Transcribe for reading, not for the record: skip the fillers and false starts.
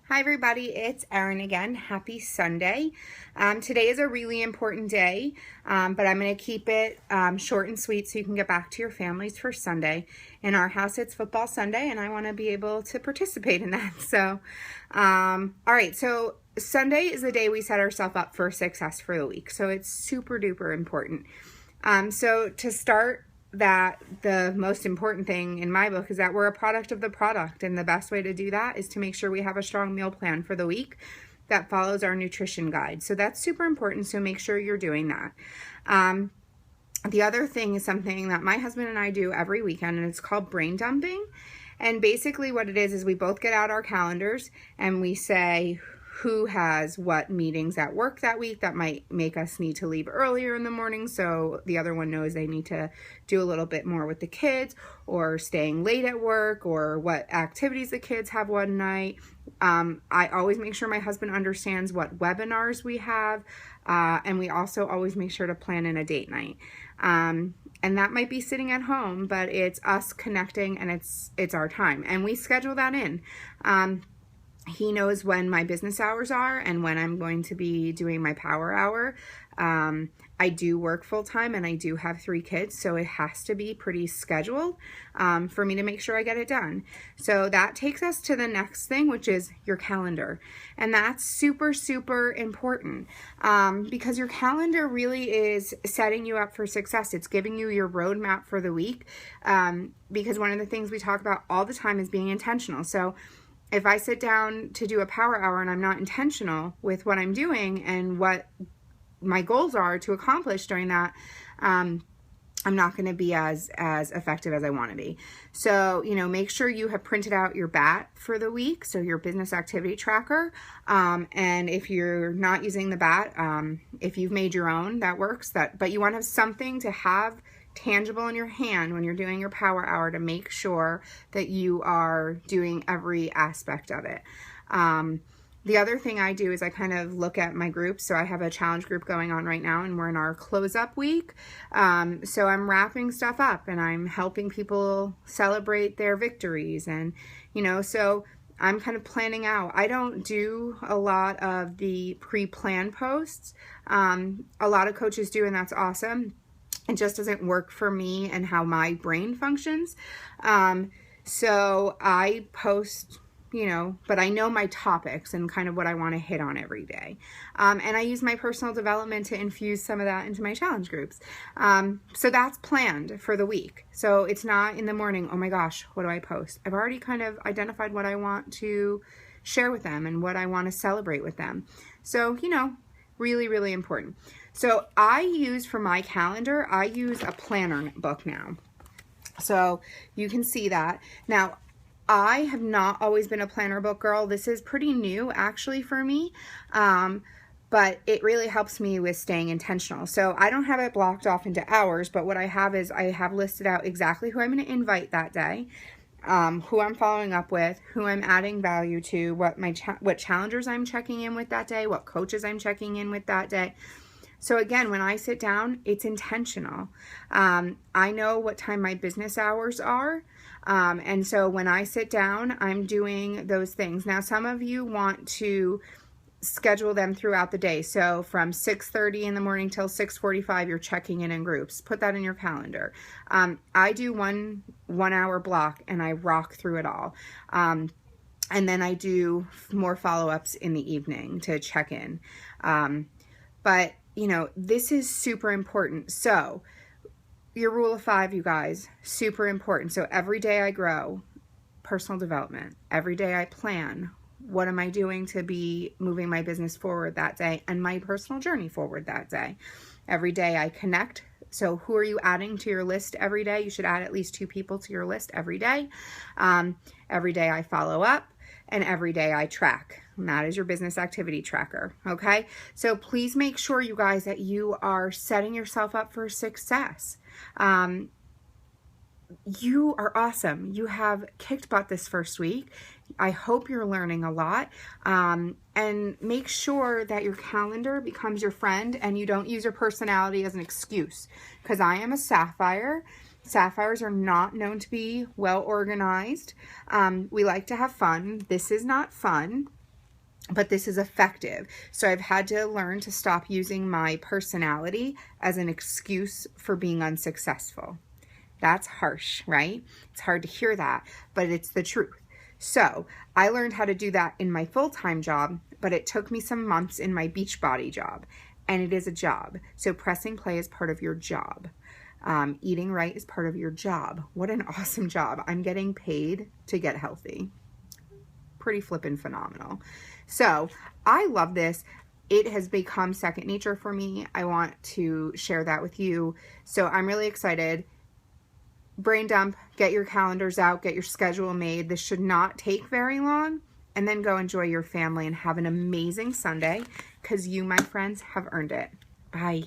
Hi everybody, it's Erin again. Happy Sunday. Today is a really important day, but I'm going to keep it short and sweet so you can get back to your families for Sunday. In our house, it's football Sunday, and I want to be able to participate in that. So, all right, so Sunday is the day we set ourselves up for success for the week. So it's super duper important. So to start, that the most important thing in my book is that we're a product of the product, and the best way to do that is to make sure we have a strong meal plan for the week that follows our nutrition guide. So that's super important, so make sure you're doing that. The other thing is something that my husband and I do every weekend, and it's called brain dumping. And basically what it is we both get out our calendars and we say who has what meetings at work that week that might make us need to leave earlier in the morning, so the other one knows they need to do a little bit more with the kids, or staying late at work, or what activities the kids have one night. I always make sure my husband understands what webinars we have, and we also always make sure to plan in a date night. And that might be sitting at home, but it's us connecting, and it's our time, and we schedule that in. He knows when my business hours are and when I'm going to be doing my power hour. I do work full time, and I do have 3 kids, so it has to be pretty scheduled for me to make sure I get it done. So that takes us to the next thing, which is your calendar. And that's super, super important because your calendar really is setting you up for success. It's giving you your roadmap for the week because one of the things we talk about all the time is being intentional. So if I sit down to do a power hour and I'm not intentional with what I'm doing and what my goals are to accomplish during that, I'm not going to be as effective as I want to be. So, make sure you have printed out your BAT for the week, so your business activity tracker. And if you're not using the BAT, if you've made your own, that works. But you want to have something to have tangible in your hand when you're doing your power hour to make sure that you are doing every aspect of it. The other thing I do is I kind of look at my groups. So I have a challenge group going on right now, and we're in our close-up week. So I'm wrapping stuff up, and I'm helping people celebrate their victories. And, so I'm kind of planning out. I don't do a lot of the pre-planned posts. A lot of coaches do, and that's awesome. It just doesn't work for me and how my brain functions. So I post, but I know my topics and kind of what I want to hit on every day. And I use my personal development to infuse some of that into my challenge groups. So that's planned for the week. So it's not in the morning, oh my gosh, what do I post? I've already kind of identified what I want to share with them and what I want to celebrate with them. So, really, really important. So I use for my calendar, I use a planner book now. So you can see that. Now, I have not always been a planner book girl. This is pretty new actually for me. But it really helps me with staying intentional. So I don't have it blocked off into hours, but what I have is I have listed out exactly who I'm going to invite that day, who I'm following up with, who I'm adding value to, what challengers I'm checking in with that day, what coaches I'm checking in with that day. So again, when I sit down, it's intentional. I know what time my business hours are. And so when I sit down, I'm doing those things. Now, some of you want to schedule them throughout the day. So from 6:30 in the morning till 6:45, you're checking in groups. Put that in your calendar. I do one hour block, and I rock through it all. And then I do more follow-ups in the evening to check in. But this is super important. So your rule of 5, you guys, super important. So every day I grow, personal development. Every day I plan. What am I doing to be moving my business forward that day and my personal journey forward that day? Every day I connect. So who are you adding to your list every day? You should add at least 2 people to your list every day. Every day I follow up, and every day I track. And that is your business activity tracker. Okay. So please make sure, you guys, that you are setting yourself up for success. You are awesome. You have kicked butt this first week. I hope you're learning a lot. And make sure that your calendar becomes your friend and you don't use your personality as an excuse. Because I am a Sapphire. Sapphires are not known to be well organized. We like to have fun. This is not fun. but this is effective. So I've had to learn to stop using my personality as an excuse for being unsuccessful. That's harsh, right? It's hard to hear that, but it's the truth. So I learned how to do that in my full-time job, but it took me some months in my Beachbody job, and it is a job. So pressing play is part of your job. Eating right is part of your job. What an awesome job. I'm getting paid to get healthy. Pretty flippin' phenomenal. So I love this. It has become second nature for me. I want to share that with you. So I'm really excited. Brain dump, get your calendars out, get your schedule made. This should not take very long. And then go enjoy your family and have an amazing Sunday, because you, my friends, have earned it. Bye.